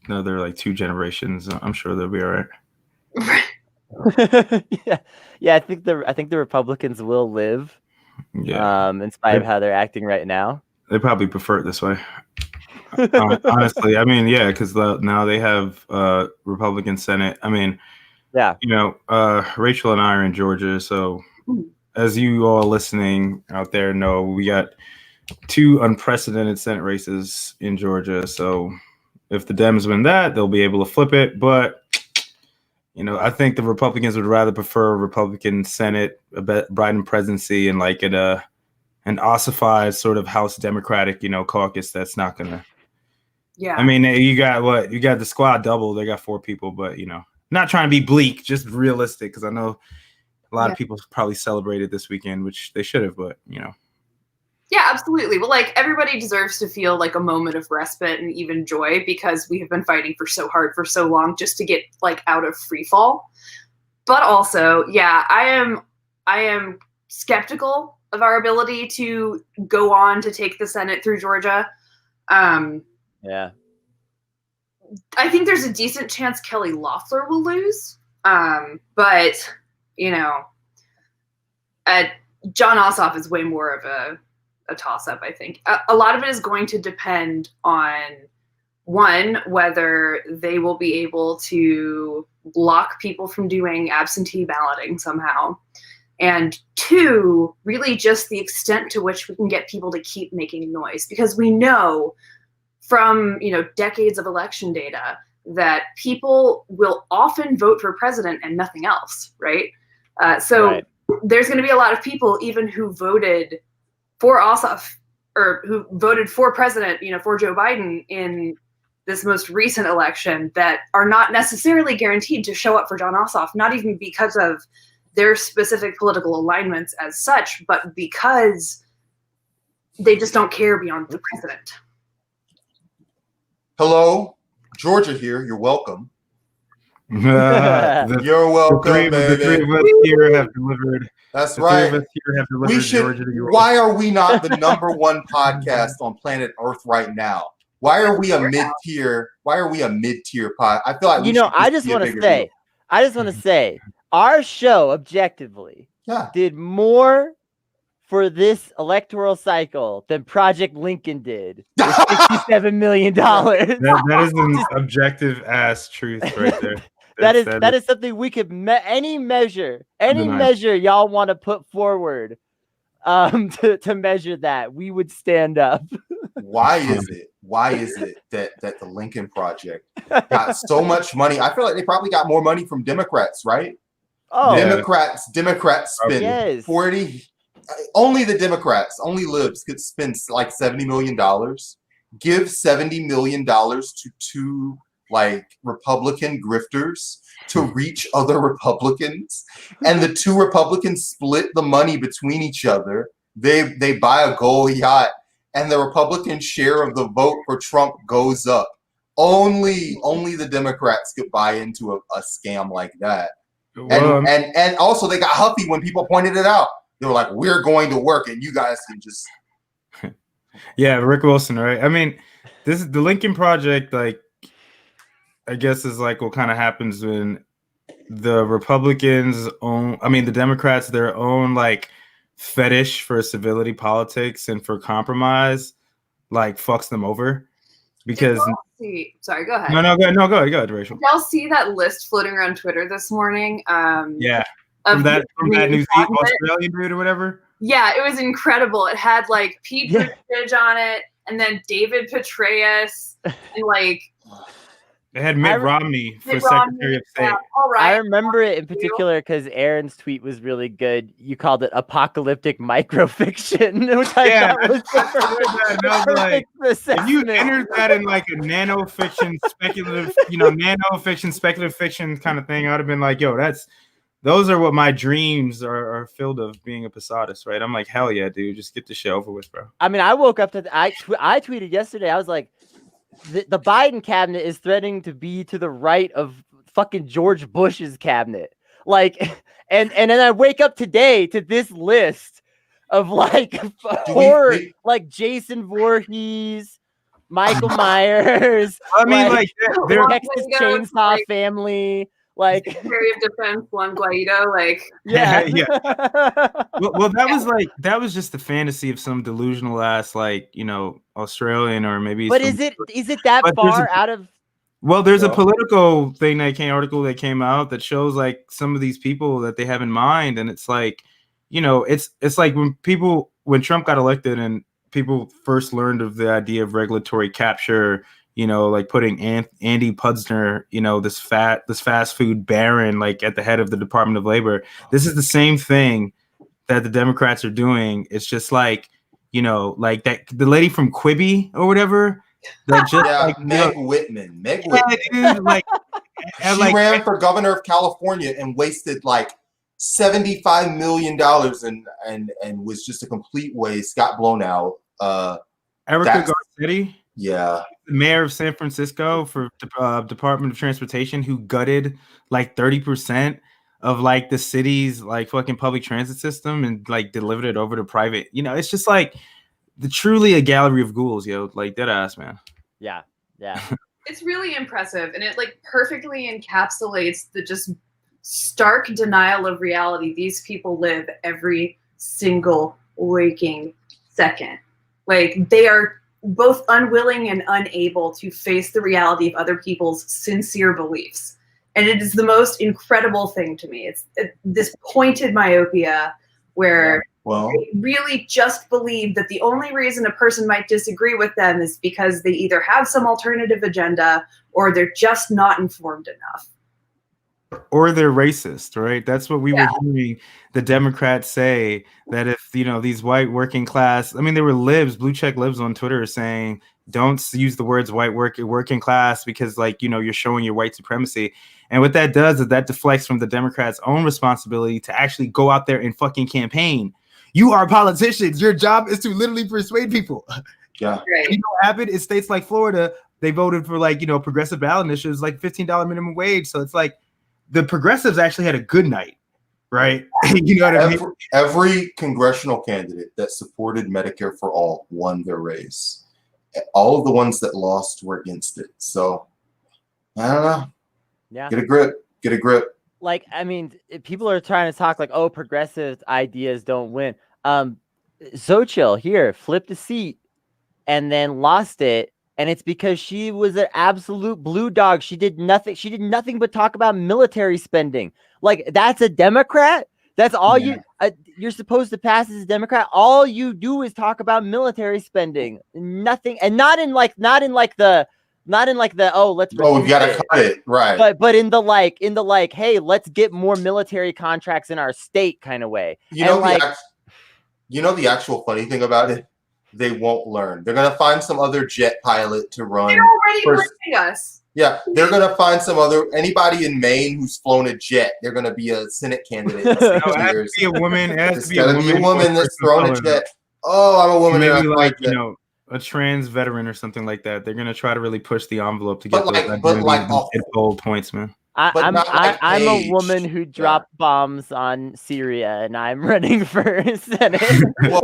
another like 2 generations. I'm sure they'll be all right. Yeah. I think the Republicans will live. Yeah. In spite of how they're acting right now. They probably prefer it this way. Honestly, I mean, yeah, because now they have Republican Senate. I mean, yeah, Rachel and I are in Georgia, so as you all listening out there know, we got 2 unprecedented Senate races in Georgia. So if the Dems win that, they'll be able to flip it. But I think the Republicans would rather prefer a Republican Senate, a Biden presidency, and like an ossified sort of House Democratic, caucus that's not gonna. Yeah. I mean, you got the squad double. They got 4 people, but not trying to be bleak, just realistic. Because I know a lot of people probably celebrated this weekend, which they should have, but Yeah, absolutely. Well, like everybody deserves to feel like a moment of respite and even joy because we have been fighting for so hard for so long just to get like out of free fall. But also, yeah, I am skeptical of our ability to go on to take the Senate through Georgia. Yeah. I think there's a decent chance Kelly Loeffler will lose. But, Jon Ossoff is way more of a toss-up, I think. A lot of it is going to depend on, one, whether they will be able to block people from doing absentee balloting somehow. And 2, really just the extent to which we can get people to keep making noise. Because we know from, decades of election data that people will often vote for president and nothing else, right? So there's going to be a lot of people even who voted for Ossoff or who voted for president, for Joe Biden in this most recent election that are not necessarily guaranteed to show up for Jon Ossoff, not even because of their specific political alignments as such, but because they just don't care beyond the president. Hello, Georgia here. You're welcome. You're welcome, the 3 of us here have delivered. That's right. We should. Why are we not the #1 podcast on planet Earth right now? Why are we a mid-tier? Why are we a mid-tier pod? I feel like I just want to say, our show objectively did more for this electoral cycle than Project Lincoln did with $67 million. That is an objective ass truth right there. That is something we could any measure y'all want to put forward to measure that, we would stand up. Why is it that the Lincoln Project got so much money? I feel like they probably got more money from Democrats, right? Oh, Democrats spend 40. Only the Democrats, only libs could spend like $70 million. Give $70 million to 2 Republican grifters to reach other Republicans, and the 2 Republicans split the money between each other. They buy a gold yacht, and the Republican share of the vote for Trump goes up. Only the Democrats could buy into a scam like that. And also they got huffy when people pointed it out. They were like, "We're going to work, and you guys can just." Yeah, Rick Wilson, right? I mean, this is the Lincoln Project. Like, I guess is like what kind of happens when the Republicans the Democrats, their own like fetish for civility politics and for compromise, like fucks them over. Because sorry, go ahead. No, go ahead, Rachel. Y'all see that list floating around Twitter this morning? From that New Zealand Australian dude or whatever. Yeah, it was incredible. It had like Pete Buttigieg on it, and then David Petraeus, and like it had Mitt Romney for Secretary of State. All right. I remember it in particular because Aaron's tweet was really good. You called it apocalyptic microfiction, which I thought was perfect. If you entered that in like a nanofiction speculative fiction kind of thing, I would have been like, yo, those are what my dreams are filled of, being a Posadist, right? I'm like, hell yeah, dude, just get the show over with, bro. I mean, I woke up to I tweeted yesterday. I was like, the Biden cabinet is threatening to be to the right of fucking George Bush's cabinet. Like, and then I wake up today to this list of like horror, like Jason Voorhees, Michael Myers. I mean, like they're Texas Chainsaw Family. Like Secretary of Defense Juan Guaido, like yeah. well, that was just the fantasy of some delusional ass, like, you know, Australian or maybe. But is it that far out of? Well, there's a political thing article that came out that shows like some of these people that they have in mind, and it's like, you know, it's like when Trump got elected and people first learned of the idea of regulatory capture. You know, like putting Andy Puzder, you know, this fast food baron, like at the head of the Department of Labor. This is the same thing that the Democrats are doing. It's just like, you know, like that the lady from Quibi or whatever. That just like Meg Whitman. Meg Whitman. Dude, like, she ran for governor of California and wasted like $75 million and was just a complete waste. Got blown out. Erica Garcetti. Yeah. The mayor of San Francisco for Department of Transportation, who gutted like 30% of like the city's like fucking public transit system and like delivered it over to private. You know, it's just like truly a gallery of ghouls, yo. Like dead ass, man. Yeah. It's really impressive, and it like perfectly encapsulates the just stark denial of reality these people live every single waking second. Like they are both unwilling and unable to face the reality of other people's sincere beliefs. And it is the most incredible thing to me. It's this pointed myopia where they really just believe that the only reason a person might disagree with them is because they either have some alternative agenda or they're just not informed enough. Or they're racist, right? That's what we were hearing the Democrats say, that if, you know, these white working class, I mean, there were libs, blue check libs on Twitter saying, don't use the words white working class because, like, you know, you're showing your white supremacy. And what that does is that deflects from the Democrats' own responsibility to actually go out there and fucking campaign. You are politicians. Your job is to literally persuade people. Yeah. Right. You know what happened in states like Florida? They voted for, like, you know, progressive ballot initiatives, like $15 minimum wage. So it's like, the progressives actually had a good night, right? You know what I mean? Every congressional candidate that supported Medicare for all won their race. All of the ones that lost were against it. So, I don't know. Yeah. Get a grip. Like, I mean, people are trying to talk like, oh, progressive ideas don't win. Xochitl here flipped a seat and then lost it. And it's because she was an absolute blue dog. She did nothing but talk about military spending. Like, that's a Democrat. That's all you're supposed to pass as a Democrat. All you do is talk about military spending. Nothing, and not in like the oh, let's we gotta cut it, right? But in the like, hey, let's get more military contracts in our state kind of way. You know, the actual funny thing about it. They won't learn. They're gonna find some other jet pilot to run. They're already bringing us. Yeah, they're gonna find anybody in Maine who's flown a jet. They're gonna be a Senate candidate. It has to be a woman. It has to be a woman that's thrown a jet. Oh, I'm a woman. Maybe like, you know, a trans veteran or something like that. They're gonna try to really push the envelope to get bold points, man. I'm a woman who dropped bombs on Syria, and I'm running for Senate. Well,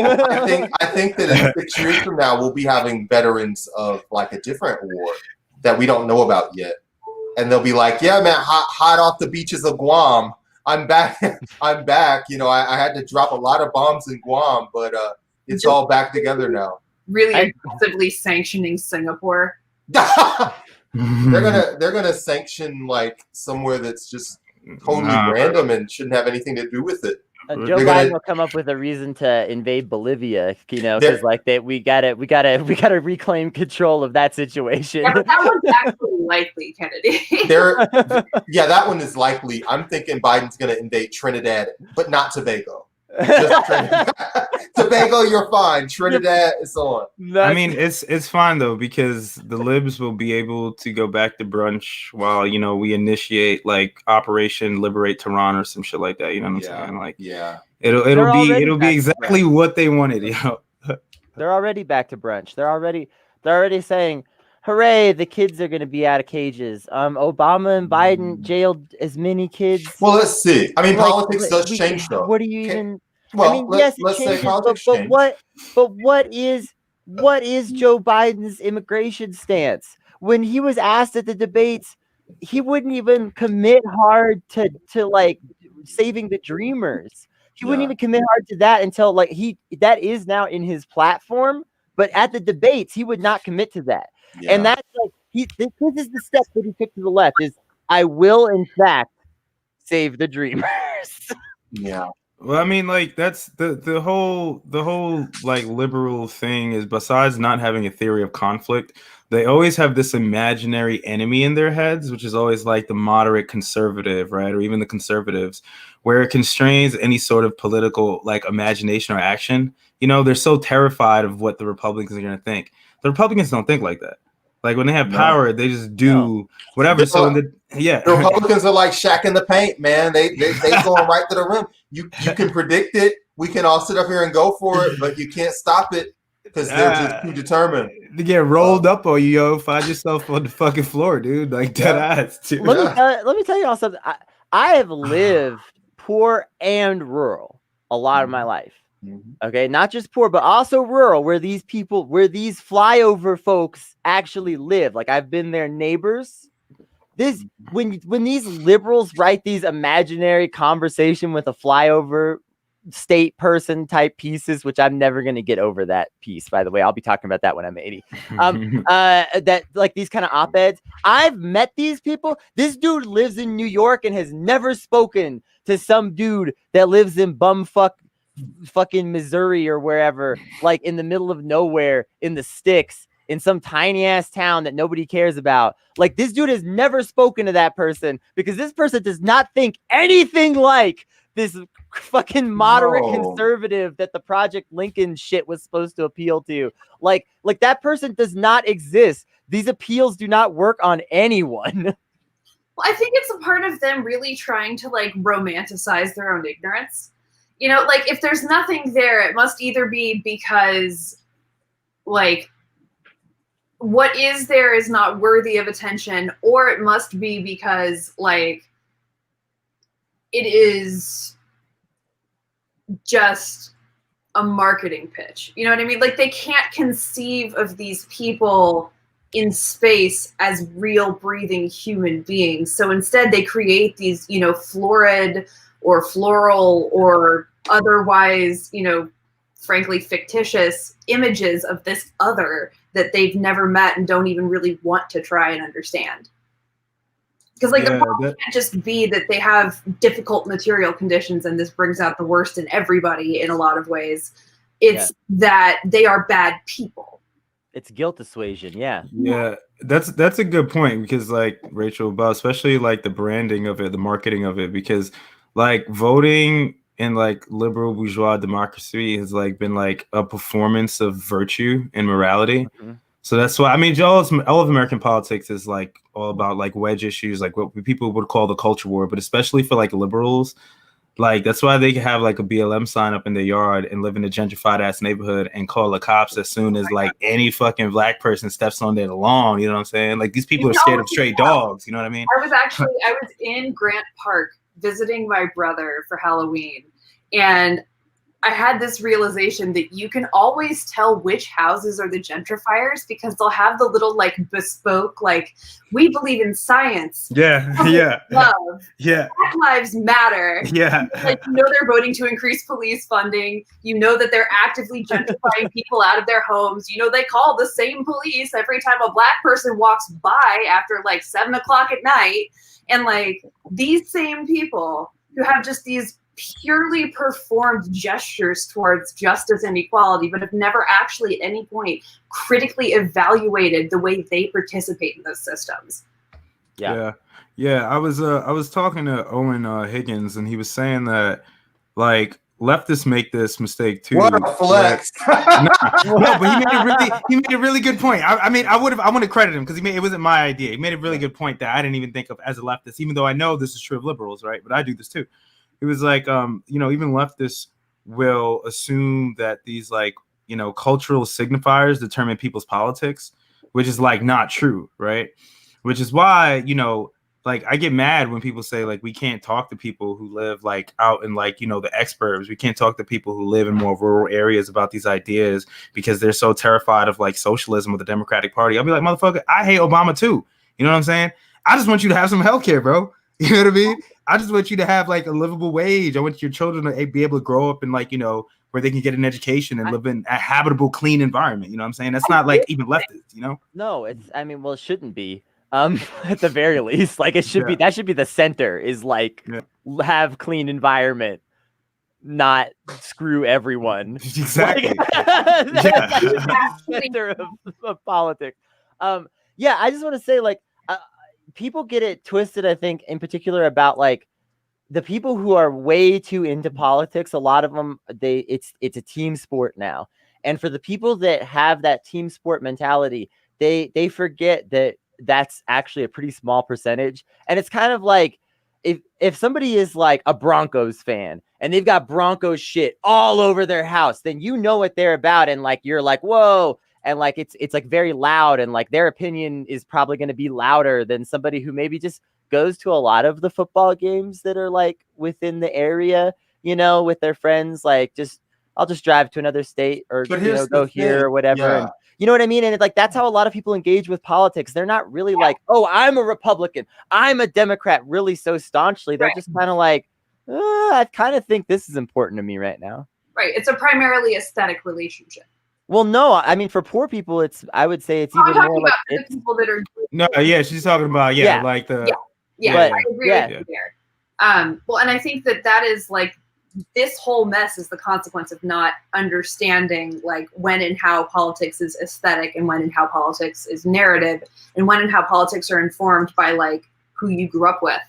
I think that in 6 years from now, we'll be having veterans of like a different war that we don't know about yet, and they'll be like, "Yeah, man, hot off the beaches of Guam. I'm back. I'm back. You know, I had to drop a lot of bombs in Guam, but it's all back together now." Really aggressively sanctioning Singapore. They're gonna sanction like somewhere that's just totally random and shouldn't have anything to do with it. Joe Biden will come up with a reason to invade Bolivia, you know, because like we gotta reclaim control of that situation. Yeah, but that one's actually likely, Kennedy. That one is likely. I'm thinking Biden's gonna invade Trinidad, but not Tobago. Just Tobago, you're fine. Trinidad, it's on. I mean, it's fine though, because the libs will be able to go back to brunch while, you know, we initiate like Operation Liberate Tehran or some shit like that. You know what I'm saying? Like, it'll be exactly what they wanted. You know, they're already back to brunch. They're already saying, hooray, the kids are going to be out of cages. Obama and Biden jailed as many kids. Well, let's see. I mean, politics does change, though. What do you even... Well, I mean, yes, it changes, but what is what is Joe Biden's immigration stance? When he was asked at the debates, he wouldn't even commit hard to like saving the Dreamers. He wouldn't even commit hard to that until like that is now in his platform. But at the debates, he would not commit to that. Yeah. And that's like this is the step that he took to the left is I will in fact save the Dreamers. Yeah. Well, I mean, like that's the whole like liberal thing is besides not having a theory of conflict, they always have this imaginary enemy in their heads, which is always like the moderate conservative, right? Or even the conservatives, where it constrains any sort of political like imagination or action. You know, they're so terrified of what the Republicans are going to think. The Republicans don't think like that. Like when they have power, they just do whatever. So the Republicans are like Shaq in the paint, man. They going right to the rim. You can predict it. We can all sit up here and go for it, but you can't stop it because they're just too determined. They get rolled up on you, yo. Find yourself on the fucking floor, dude. Like dead ass. Dude. Let me tell you all something. I have lived poor and rural a lot of my life. Okay, not just poor, but also rural, where these flyover folks actually live. Like I've been their neighbors. This when these liberals write these imaginary conversation with a flyover state person type pieces, which I'm never gonna get over that piece. By the way, I'll be talking about that when I'm 80. That like these kind of op-eds. I've met these people. This dude lives in New York and has never spoken to some dude that lives in fucking Missouri or wherever, like in the middle of nowhere in the sticks in some tiny ass town that nobody cares about. Like this dude has never spoken to that person because this person does not think anything like this fucking moderate conservative that the Project Lincoln shit was supposed to appeal to. Like that person does not exist. These appeals do not work on anyone. Well, I think it's a part of them really trying to like romanticize their own ignorance. You know, like if there's nothing there, it must either be because like what is there is not worthy of attention, or it must be because like it is just a marketing pitch. You know what I mean? Like they can't conceive of these people in space as real breathing human beings. So instead they create these, you know, florid or floral or otherwise, you know, frankly fictitious images of this other that they've never met and don't even really want to try and understand. Because like the problem can't just be that they have difficult material conditions and this brings out the worst in everybody in a lot of ways. It's that they are bad people. It's guilt assuasion, Yeah, that's a good point because like Rachel, about especially like the branding of it, the marketing of it, because like voting in like liberal bourgeois democracy has like been like a performance of virtue and morality. So that's why I mean all of American politics is like all about like wedge issues, like what people would call the culture war, but especially for like liberals, like that's why they can have like a BLM sign up in their yard and live in a gentrified ass neighborhood and call the cops as soon as like any fucking black person steps on their lawn. You know what I'm saying? Like these people are scared of stray dogs. You know what I mean? I was in Grant Park visiting my brother for Halloween, and I had this realization that you can always tell which houses are the gentrifiers because they'll have the little like bespoke, like, we believe in science. Love. Black Lives Matter. Like, you know, they're voting to increase police funding. You know that they're actively gentrifying people out of their homes. You know, they call the same police every time a black person walks by after like 7 o'clock at night. And like these same people who have just these purely performed gestures towards justice and equality, but have never actually at any point critically evaluated the way they participate in those systems. I was talking to Owen Higgins, and he was saying that like leftists make this mistake too. What a flex! No, but he made a really good point. I mean, I want to credit him because it wasn't my idea. He made a really good point that I didn't even think of as a leftist, even though I know this is true of liberals, right? But I do this too. It was like, you know, even leftists will assume that these like, you know, cultural signifiers determine people's politics, which is like not true, right? Which is why, you know, like I get mad when people say like we can't talk to people who live like out in like, you know, the exurbs. We can't talk to people who live in more rural areas about these ideas because they're so terrified of like socialism or the Democratic Party. I'll be like, motherfucker, I hate Obama too. You know what I'm saying? I just want you to have some healthcare, bro. You know what I mean? I just want you to have like a livable wage. I want your children to be able to grow up in like, you know, where they can get an education and live in a habitable, clean environment. You know what I'm saying? That's not like even leftist, you know? No, it's, I mean, well, it shouldn't be. At the very least, like it should be, that should be the center, is like have clean environment, not screw everyone. Exactly. Like, that's the center of politics. Yeah, I just want to say, like, people get it twisted, I think, in particular about like the people who are way too into politics. A lot of them, it's a team sport now. And for the people that have that team sport mentality, they forget that that's actually a pretty small percentage. And it's kind of like if somebody is like a Broncos fan and they've got Broncos shit all over their house, then you know what they're about. And like, you're like, whoa. And like, it's like very loud, and like their opinion is probably going to be louder than somebody who maybe just goes to a lot of the football games that are like within the area, you know, with their friends. Like, I'll just drive to another state or, you know, go here or whatever. Yeah. And you know what I mean? And it's like, that's how a lot of people engage with politics. They're not really like, oh, I'm a Republican, I'm a Democrat, really so staunchly. They're just kind of like, I kind of think this is important to me right now. Right. It's a primarily aesthetic relationship. Well, no, I mean, for poor people, I would say it's even more like the people that are. No, yeah, she's talking about like the. I agree with you there. Well, and I think that is like, this whole mess is the consequence of not understanding like when and how politics is aesthetic and when and how politics is narrative, and when and how politics are informed by like who you grew up with,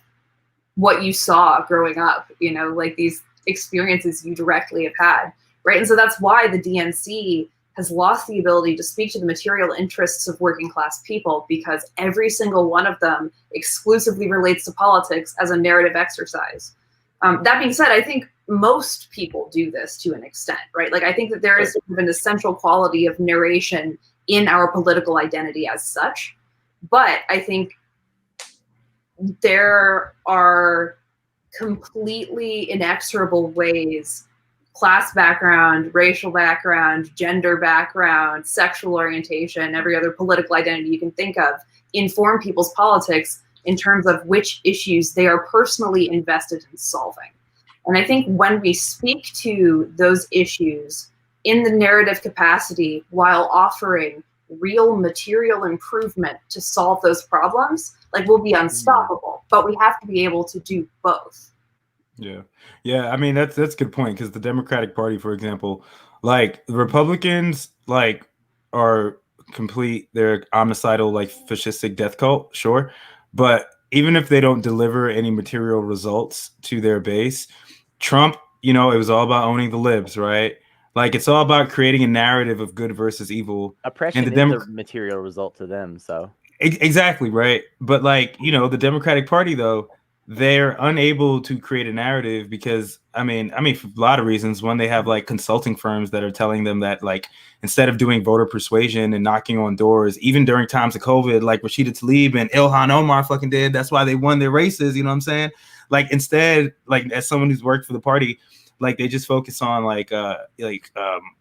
what you saw growing up, you know, like these experiences you directly have had, right? And so that's why the DNC has lost the ability to speak to the material interests of working class people, because every single one of them exclusively relates to politics as a narrative exercise. That being said, I think most people do this to an extent, right? Like, I think that there is an essential quality of narration in our political identity as such. But I think there are completely inexorable ways class background, racial background, gender background, sexual orientation, every other political identity you can think of, inform people's politics in terms of which issues they are personally invested in solving. And I think when we speak to those issues in the narrative capacity while offering real material improvement to solve those problems, like, we'll be unstoppable. But we have to be able to do both. Yeah. I mean, that's a good point, because the Democratic Party, for example, like the Republicans, like are they're homicidal, like fascistic death cult, sure, but even if they don't deliver any material results to their base, Trump, you know, it was all about owning the libs, right? Like, it's all about creating a narrative of good versus evil. Oppression is a material result to them, so exactly, right? But like, you know, the Democratic Party, though, they're unable to create a narrative because I mean for a lot of reasons. One, they have like consulting firms that are telling them that like instead of doing voter persuasion and knocking on doors, even during times of COVID, like Rashida Tlaib and Ilhan Omar fucking did, that's why they won their races, you know what I'm saying? Like, instead, like, as someone who's worked for the party, like, they just focus on like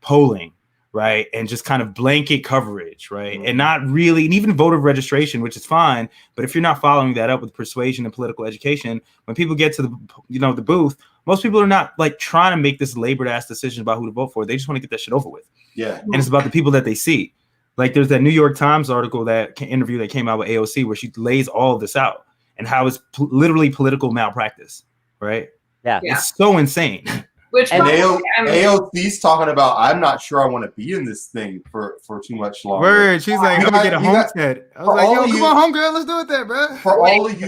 polling, right? And just kind of blanket coverage, right? And not really, and even voter registration, which is fine. But if you're not following that up with persuasion and political education, when people get to the booth, most people are not like trying to make this labored ass decision about who to vote for. They just want to get that shit over with. Yeah. And it's about the people that they see. Like, there's that New York Times interview that came out with AOC where she lays all of this out and how it's literally political malpractice, right? Yeah. It's so insane. Which AOC's talking about, I'm not sure I want to be in this thing for too much longer. Word, she's like, I'm gonna get a homestead. I was like, yo, come on, homegirl, let's do it there, bro. For all of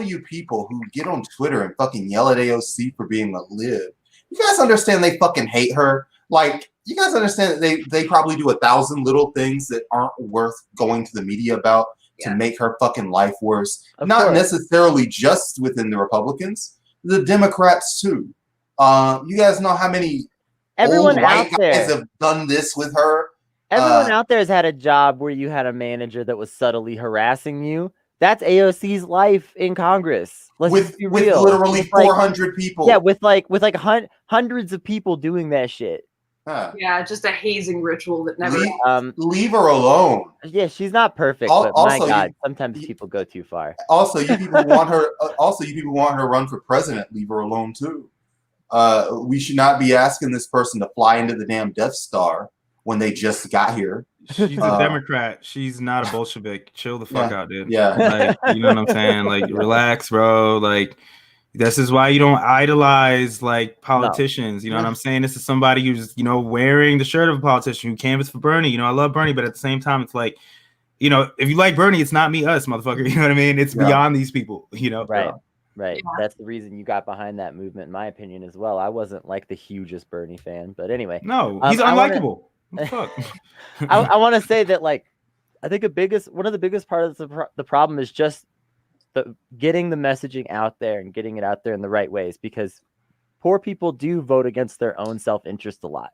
you people who get on Twitter and fucking yell at AOC for being a lib, you guys understand they fucking hate her? Like, you guys understand that they probably do 1,000 little things that aren't worth going to the media about to make her fucking life worse. Not necessarily just within the Republicans, the Democrats too. You guys know how many everyone old white out there guys have done this with her? Everyone out there has had a job where you had a manager that was subtly harassing you That's AOC's life in Congress. Let's be real. With literally 400 people. Yeah, with hundreds of people doing that shit. Huh. Yeah, just a hazing ritual that never. Leave her alone. Yeah, she's not perfect, but my God, sometimes people go too far. Also, you people want her. Also, you people want her to run for president. Leave her alone too. We should not be asking this person to fly into the damn Death Star when they just got here. She's a Democrat. She's not a Bolshevik. Chill the fuck out, dude. Yeah. Like, you know what I'm saying? Like, relax, bro. Like, this is why you don't idolize like politicians. No. You know what I'm saying? This is somebody who's, you know, wearing the shirt of a politician who canvassed for Bernie. You know, I love Bernie, but at the same time, it's like, you know, if you like Bernie, it's not me, us, motherfucker. You know what I mean? It's beyond these people, you know? Right. Right. Yeah. That's the reason you got behind that movement, in my opinion, as well. I wasn't like the hugest Bernie fan, but anyway. No, he's unlikable. Fuck. I want to say that, like, I think one of the biggest parts of the problem is just getting the messaging out there and getting it out there in the right ways, because poor people do vote against their own self-interest a lot.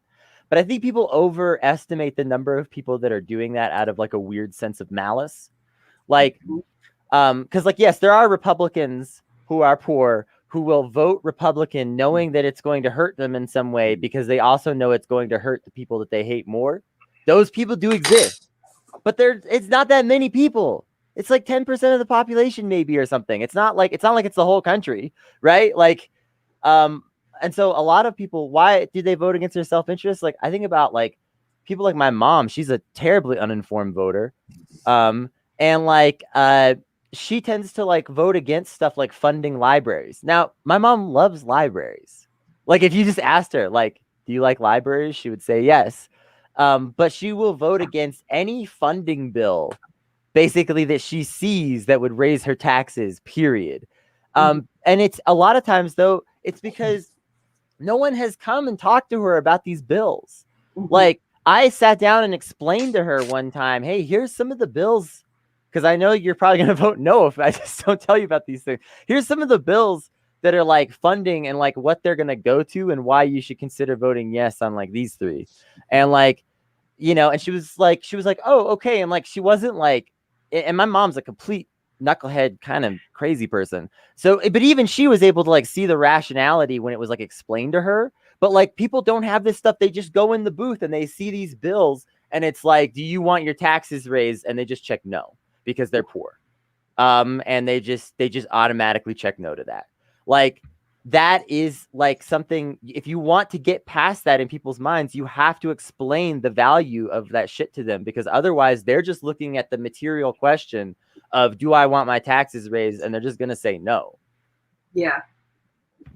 But I think people overestimate the number of people that are doing that out of like a weird sense of malice. Like, because like, yes, there are Republicans who are poor who will vote Republican knowing that it's going to hurt them in some way because they also know it's going to hurt the people that they hate more. Those people do exist, but it's not that many people. It's like 10% of the population maybe or something. It's not like it's the whole country, right? Like, and so a lot of people, why do they vote against their self-interest? Like, I think about like people like my mom. She's a terribly uninformed voter. And like, she tends to like vote against stuff like funding libraries. Now, my mom loves libraries. Like, if you just asked her, like, do you like libraries? She would say yes. But she will vote against any funding bill basically that she sees that would raise her taxes, period. And it's a lot of times, though, it's because no one has come and talked to her about these bills. Like, I sat down and explained to her one time, hey, here's some of the bills, because I know you're probably going to vote no if I just don't tell you about these things. Here's some of the bills that are like funding and like what they're going to go to and why you should consider voting yes on like these three. And like, you know, and she was like, oh, okay. And like, she wasn't like, and my mom's a complete knucklehead kind of crazy person. So, but even she was able to like see the rationality when it was like explained to her. But like, people don't have this stuff. They just go in the booth and they see these bills and it's like, do you want your taxes raised? And they just check no because they're poor. And they just automatically check no to that. Like, that is like something, if you want to get past that in people's minds, you have to explain the value of that shit to them, because otherwise they're just looking at the material question of, do I want my taxes raised? And they're just going to say no. Yeah.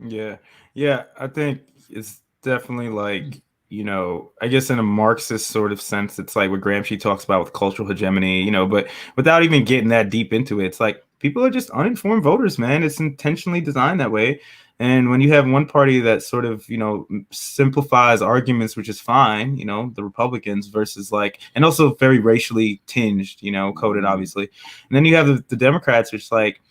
Yeah. I think it's definitely like, you know, I guess in a Marxist sort of sense, it's like what Gramsci talks about with cultural hegemony, you know, but without even getting that deep into it, it's like people are just uninformed voters, man. It's intentionally designed that way. And when you have one party that sort of, you know, simplifies arguments, which is fine, you know, the Republicans versus like, and also very racially tinged, you know, coded, obviously. And then you have the Democrats, which like,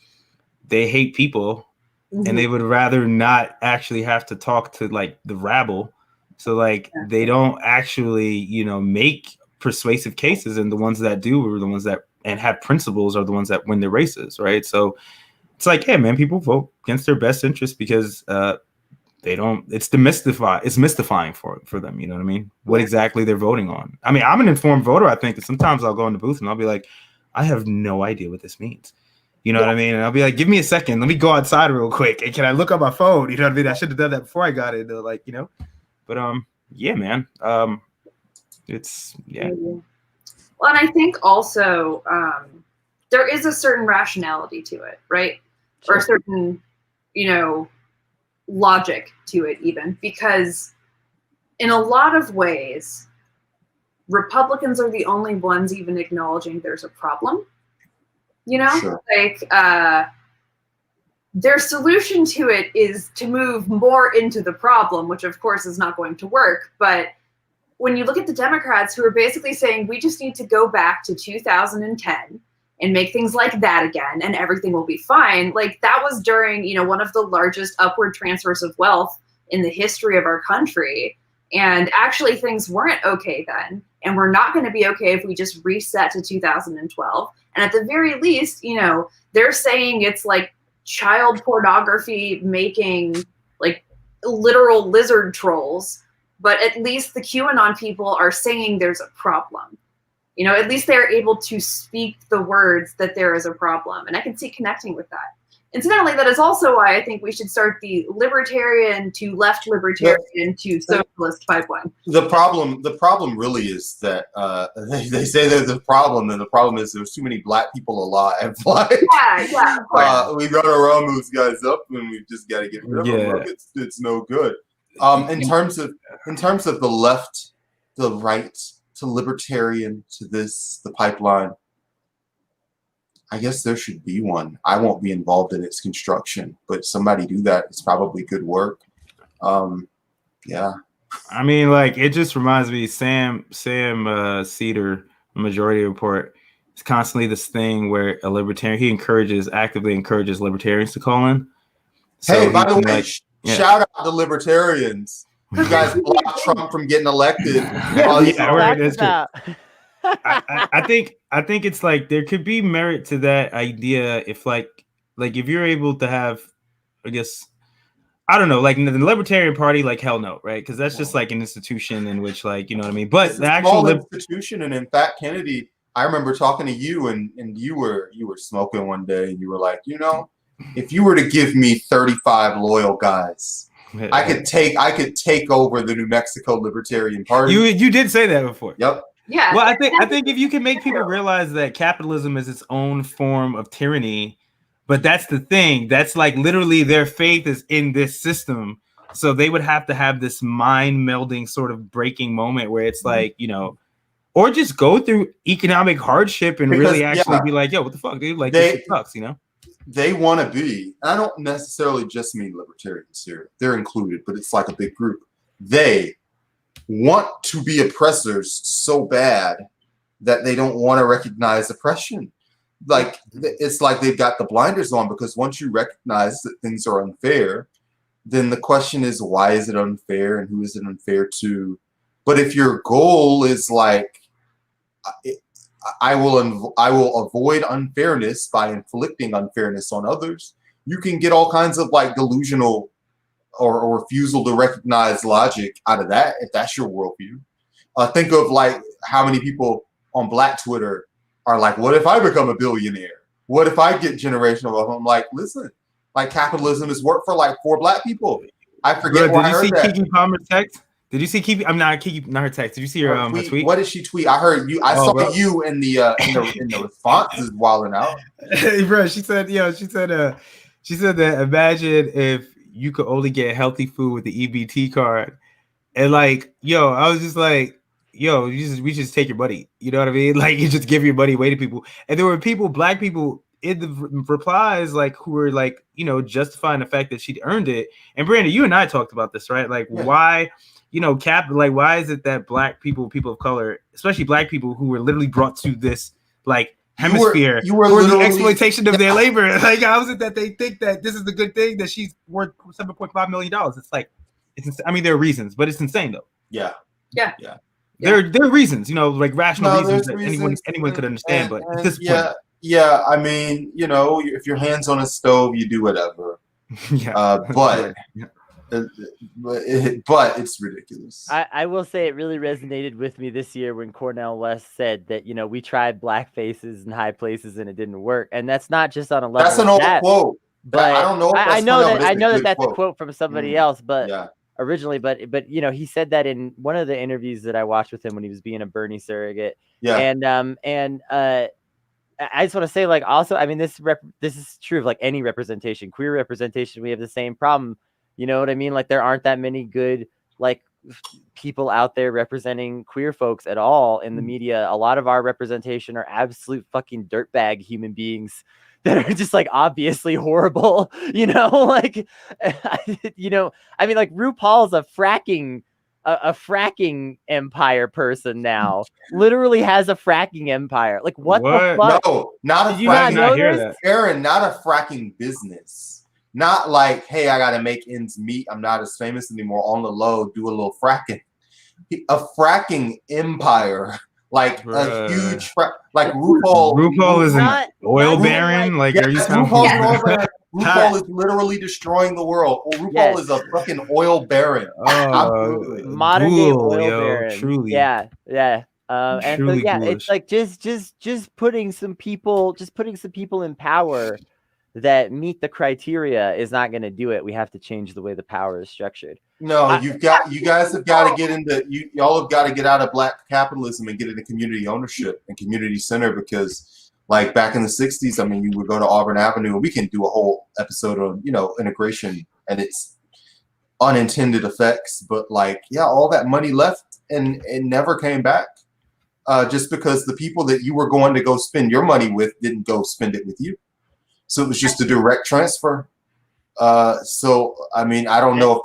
they hate people and they would rather not actually have to talk to like the rabble. So like, they don't actually, you know, make persuasive cases. And the ones that do are the ones that, and have principles, are the ones that win their races, right? So it's like, hey, man, people vote against their best interest because they don't. It's mystifying for them. You know what I mean? What exactly they're voting on. I mean, I'm an informed voter. I think that sometimes I'll go in the booth and I'll be like, I have no idea what this means. You know what I mean? And I'll be like, give me a second. Let me go outside real quick. And can I look on my phone? You know what I mean? I should have done that before I got it. Like, you know. But yeah, man. It's yeah. Well, and I think also there is a certain rationality to it, right? Sure. Or a certain, you know, logic to it, even, because in a lot of ways, Republicans are the only ones even acknowledging there's a problem. You know, sure. Like their solution to it is to move more into the problem, which of course is not going to work. But when you look at the Democrats, who are basically saying we just need to go back to 2010 and make things like that again, and everything will be fine. Like, that was during, you know, one of the largest upward transfers of wealth in the history of our country. And actually things weren't okay then. and we're not going to be okay if we just reset to 2012. And at the very least, you know, they're saying it's like child pornography making like literal lizard trolls, but at least the QAnon people are saying there's a problem. You know, at least they're able to speak the words that there is a problem. And I can see connecting with that. Incidentally, that is also why I think we should start the libertarian to left libertarian to socialist pipeline. The problem really is that they say there's a problem, and the problem is there's too many black people alive. Like, yeah, of course. We gotta round those guys up, and we just gotta get rid of them. It's no good. In terms of the left, the right, to libertarian, to the pipeline. I guess there should be one. I won't be involved in its construction, but somebody do that. It's probably good work. Yeah. I mean, like, it just reminds me, Sam Cedar, Majority Report, it's constantly this thing where a libertarian, he actively encourages libertarians to call in. So hey, by the way, shout out to libertarians. You guys blocked Trump from getting elected. I think it's like there could be merit to that idea if like if you're able to have, I guess, I don't know, like the Libertarian Party, like hell no, right? Because that's just like an institution in which, like, you know what I mean. But it's the actual institution, and in fact, Kennedy, I remember talking to you, and you were smoking one day, and you were like, you know, if you were to give me 35 loyal guys, I could take over the New Mexico Libertarian Party. You did say that before. Yep. Yeah. Well, I think if you can make people realize that capitalism is its own form of tyranny, but that's the thing. That's like literally their faith is in this system. So they would have to have this mind melding sort of breaking moment where it's like, you know, or just go through economic hardship and really actually be like, yo, what the fuck, dude? Like, this shit sucks, you know? They want to be, and I don't necessarily just mean libertarians here. They're included, but it's like a big group. They want to be oppressors so bad that they don't want to recognize oppression. Like, it's like they've got the blinders on, because once you recognize that things are unfair, then the question is, why is it unfair and who is it unfair to? But if your goal is like, I will avoid unfairness by inflicting unfairness on others, you can get all kinds of like delusional or refusal to recognize logic out of that, if that's your worldview. Think of like how many people on Black Twitter are like, what if I become a billionaire? What if I get generational wealth? I'm like, listen, like capitalism has worked for like 4 Black people. I forget where I heard that. Did you see Keke Palmer's text? Did you see Keke? I'm not Keke, not her text. Did you see her tweet? What did she tweet? I heard you. I saw you in the responses wilding out. Hey, bro, she said that imagine if you could only get healthy food with the EBT card, and like, yo, I was just like, yo, we just take your money. You know what I mean? Like, you just give your money away to people. And there were people, Black people, in the replies, like, who were like, you know, justifying the fact that she'd earned it. And Brandon, you and I talked about this, right? Like, why, you know, why is it that Black people of color, especially Black people who were literally brought to this like hemisphere for the exploitation of their labor? Like, how is it that they think that this is the good thing, that she's worth $7.5 million? It's like, I mean, there are reasons, but it's insane though. Yeah. There are reasons, you know, like rational reasons that anyone could understand, but at this point. Yeah, I mean, you know, if your hand's on a stove, you do whatever. But it's ridiculous. I will say it really resonated with me this year when Cornel West said that, you know, we tried black faces in high places and it didn't work. And that's not just on a level. That's an old quote. But I don't know. I know that that's a quote from somebody else, but originally, but you know, he said that in one of the interviews that I watched with him when he was being a Bernie surrogate. And I just want to say, like, also, I mean, this is true of like any representation, queer representation. We have the same problem. You know what I mean? Like, there aren't that many good, like, people out there representing queer folks at all in the media. A lot of our representation are absolute fucking dirtbag human beings that are just like obviously horrible, you know, like, you know, I mean, like RuPaul's a fracking empire person now, literally has a fracking empire. Like, what the fuck? No, not a fracking. Aaron, not a fracking business. Not like, hey, I got to make ends meet. I'm not as famous anymore. On the low, do a little fracking. a fracking empire. Like Bruh. a huge, like RuPaul. RuPaul is an Not- oil not baron. Like, are you Yes, telling RuPaul's me? an oil baron. RuPaul is literally destroying the world. Well, RuPaul Yes. is a fucking oil baron. Absolutely. Modern day Ghoul, oil yo, baron. truly. Yeah. And so Truly yeah, ghoulish. it's like just putting some people in power that meet the criteria is not going to do it. We have to change the way the power is structured. No, you guys have got to get into y'all have got to get out of black capitalism and get into community ownership and community center, because like back in the 60s, I mean, you would go to Auburn Avenue, and we can do a whole episode on, integration and its unintended effects, but like, yeah, all that money left and it never came back. Just because the people that you were going to go spend your money with didn't go spend it with you. So it was just a direct transfer. So I mean, I don't know if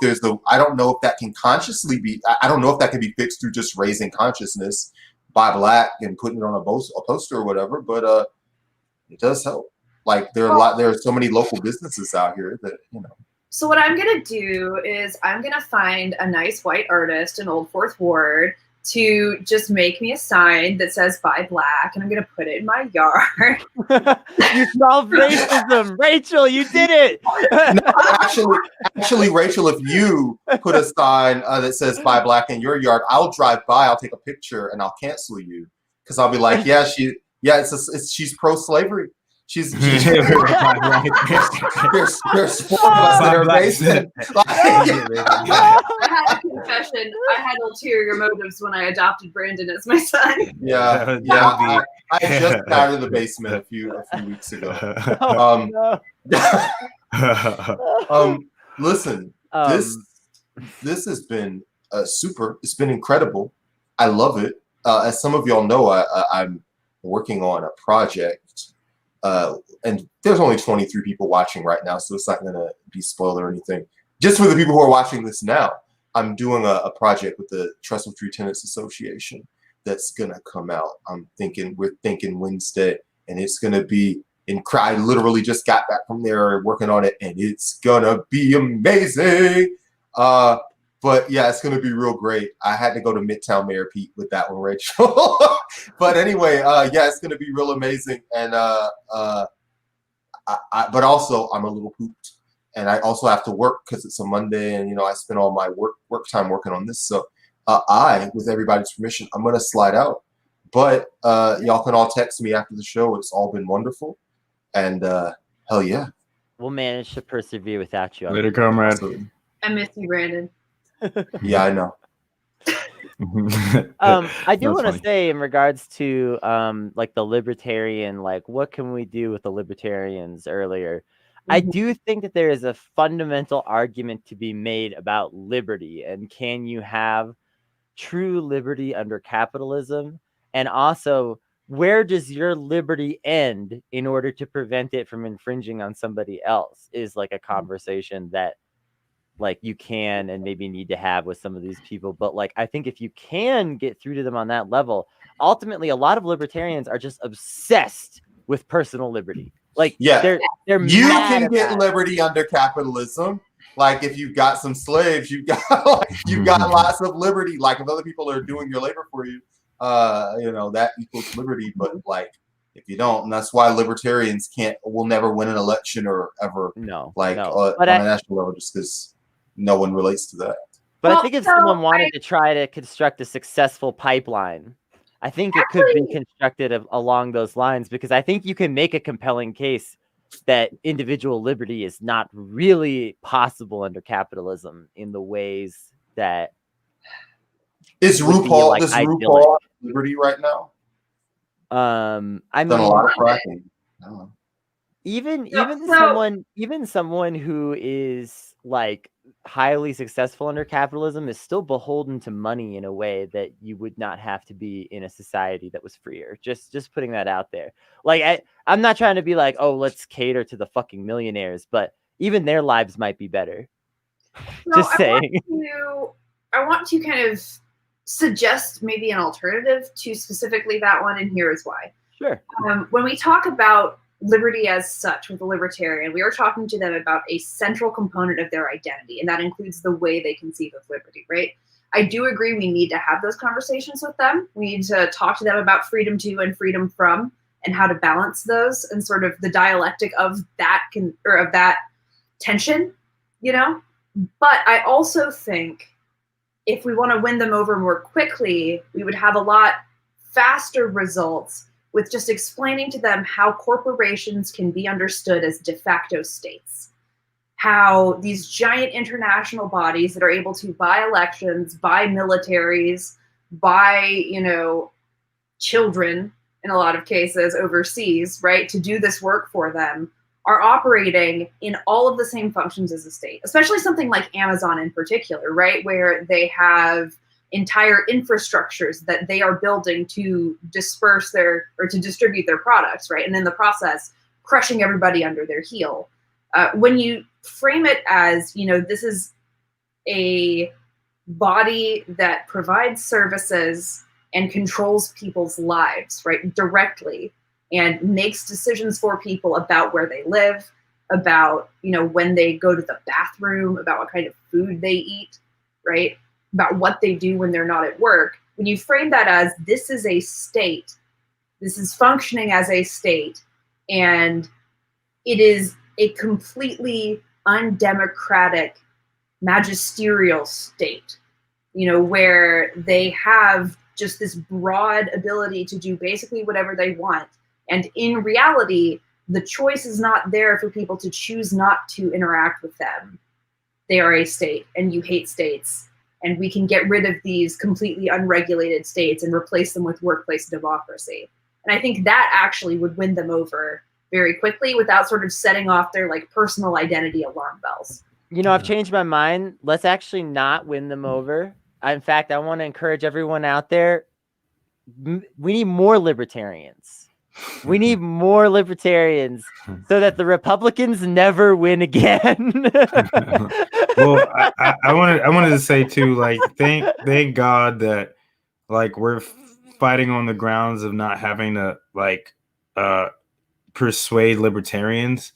that can consciously be. I don't know if that can be fixed through just raising consciousness by black and putting it on a poster or whatever. But it does help. Like there are so many local businesses out here that So what I'm gonna do is I'm gonna find a nice white artist in Old Fourth Ward to just make me a sign that says "Buy Black," and I'm gonna put it in my yard. You solved racism, Rachel. You did it. No, actually, Rachel, if you put a sign that says "Buy Black" in your yard, I'll drive by, I'll take a picture, and I'll cancel you because I'll be like, she's pro-slavery. She's there's 4 of us in her basement. I had a confession. I had ulterior motives when I adopted Brandon as my son. Yeah. I just got out of the basement a few weeks ago. Listen, this has been super. It's been incredible. I love it. As some of y'all know, I'm working on a project. And there's only 23 people watching right now, so it's not going to be spoiled or anything. Just for the people who are watching this now, I'm doing a project with the Trestle Tree Tenants Association that's going to come out. We're thinking Wednesday, and it's going to be I literally just got back from there working on it, and it's going to be amazing. But yeah, it's going to be real great. I had to go to Midtown Mayor Pete with that one, Rachel. But anyway, yeah, it's going to be real amazing. And but also I'm a little pooped, and I also have to work because it's a Monday, and I spend all my work time working on this. So with everybody's permission, I'm going to slide out. But y'all can all text me after the show. It's all been wonderful, and hell yeah, we'll manage to persevere without you. Later, comrade. I miss you, Brandon. Yeah, I know. I do want to say in regards to like the libertarian, like what can we do with the libertarians earlier? I do think that there is a fundamental argument to be made about liberty, and can you have true liberty under capitalism? And also, where does your liberty end in order to prevent it from infringing on somebody else is like a conversation that like you can and maybe need to have with some of these people. But like, I think if you can get through to them on that level, ultimately a lot of libertarians are just obsessed with personal liberty. Like, yeah, they're you can get liberty under capitalism. Like if you've got some slaves, you've got lots of liberty. Like if other people are doing your labor for you, that equals liberty. But like if you don't, and that's why libertarians will never win an election or ever on a national level, just because no one relates to that. But I think if someone wanted to try to construct a successful pipeline, I think it could be constructed along those lines, because I think you can make a compelling case that individual liberty is not really possible under capitalism in the ways that is RuPaul RuPaul liberty right now. I mean, done a lot of fracking. Even someone who is like highly successful under capitalism is still beholden to money in a way that you would not have to be in a society that was freer. Just putting that out there. Like I'm not trying to be like, oh, let's cater to the fucking millionaires, but even their lives might be better. Just saying. I want to kind of suggest maybe an alternative to specifically that one, and here is why. Sure. When we talk about liberty as such with a libertarian, we are talking to them about a central component of their identity, and that includes the way they conceive of liberty, right? I do agree we need to have those conversations with them. We need to talk to them about freedom to and freedom from and how to balance those and sort of the dialectic of that of that tension, you know? But I also think if we want to win them over more quickly, we would have a lot faster results with just explaining to them how corporations can be understood as de facto states. How these giant international bodies that are able to buy elections, buy militaries, buy, you know, children in a lot of cases overseas, right, to do this work for them, are operating in all of the same functions as a state, especially something like Amazon in particular, right, where they have entire infrastructures that they are building to disperse their, or to distribute their products, right, and in the process, crushing everybody under their heel. When you frame it as, you know, this is a body that provides services and controls people's lives, right, directly, and makes decisions for people about where they live, about, you know, when they go to the bathroom, about what kind of food they eat, right, about what they do when they're not at work. When you frame that as this is a state, this is functioning as a state, and it is a completely undemocratic magisterial state, you know, where they have just this broad ability to do basically whatever they want. And in reality, the choice is not there for people to choose not to interact with them. They are a state, and you hate states. And we can get rid of these completely unregulated states and replace them with workplace democracy. And I think that actually would win them over very quickly without sort of setting off their like personal identity alarm bells. You know, I've changed my mind. Let's actually not win them over. In fact, I want to encourage everyone out there. We need more libertarians. We need more libertarians so that the Republicans never win again. Well, I wanted to say too, like, thank God that like we're fighting on the grounds of not having to like persuade libertarians